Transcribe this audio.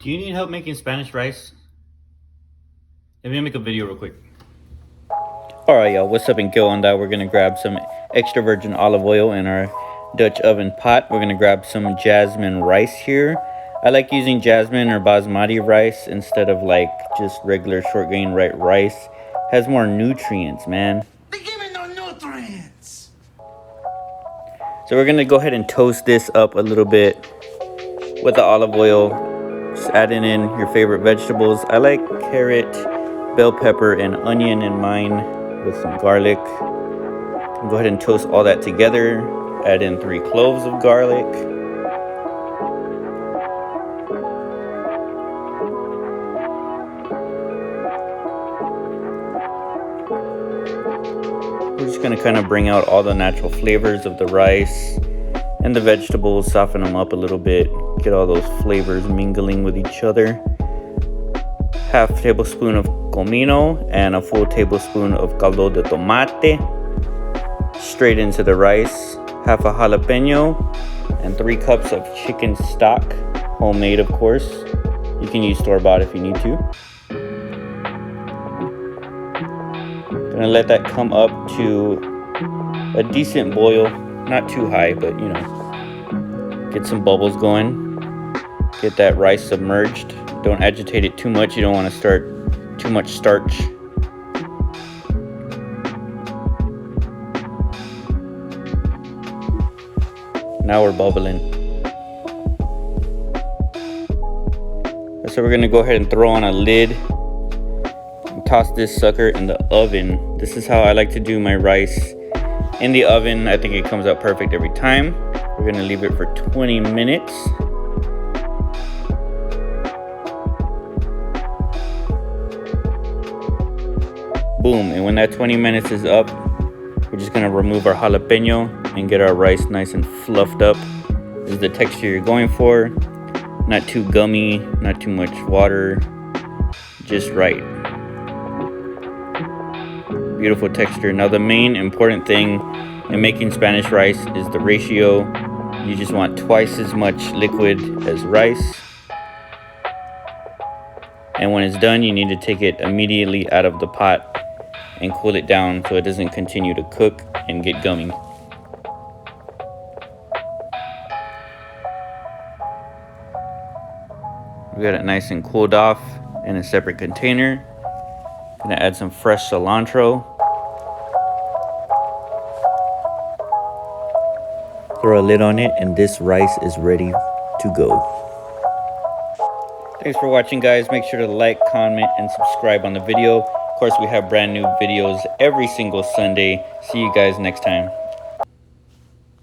Do you need help making Spanish rice? Let me make a video real quick. Alright y'all, what's up and go on that? We're gonna grab some extra virgin olive oil in our Dutch oven pot. We're gonna grab some jasmine rice here. I like using jasmine or basmati rice instead of like just regular short grain white rice. Has more nutrients, man. They give me no nutrients. So we're gonna go ahead and toast this up a little bit with the olive oil. Just adding in your favorite vegetables. I like carrot, bell pepper, and onion in mine with some garlic. Go ahead and toast all that together. Add in 3 cloves of garlic. We're just gonna kind of bring out all the natural flavors of the rice and the vegetables, soften them up a little bit, get all those flavors mingling with each other. Half tablespoon of comino and a full tablespoon of caldo de tomate straight into the rice. Half a jalapeno and 3 cups of chicken stock, homemade of course. You can use store-bought if you need to. Gonna let that come up to a decent boil, not too high, but you know, get some bubbles going. Get that rice submerged. Don't agitate it too much. You don't want to start too much starch. Now we're bubbling. So we're gonna go ahead and throw on a lid and toss this sucker in the oven. This is how I like to do my rice in the oven. I think it comes out perfect every time. We're gonna leave it for 20 minutes. Boom, and when that 20 minutes is up, we're just gonna remove our jalapeno and get our rice nice and fluffed up. This is the texture you're going for. Not too gummy, not too much water, just right. Beautiful texture. Now the main important thing in making Spanish rice is the ratio. You just want twice as much liquid as rice. And when it's done, you need to take it immediately out of the pot and cool it down so it doesn't continue to cook and get gummy. We got it nice and cooled off in a separate container. Gonna add some fresh cilantro. Throw a lid on it and this rice is ready to go. Thanks for watching guys. Make sure to like, comment, and subscribe on the video. Of course, we have brand new videos every single Sunday. See you guys next time.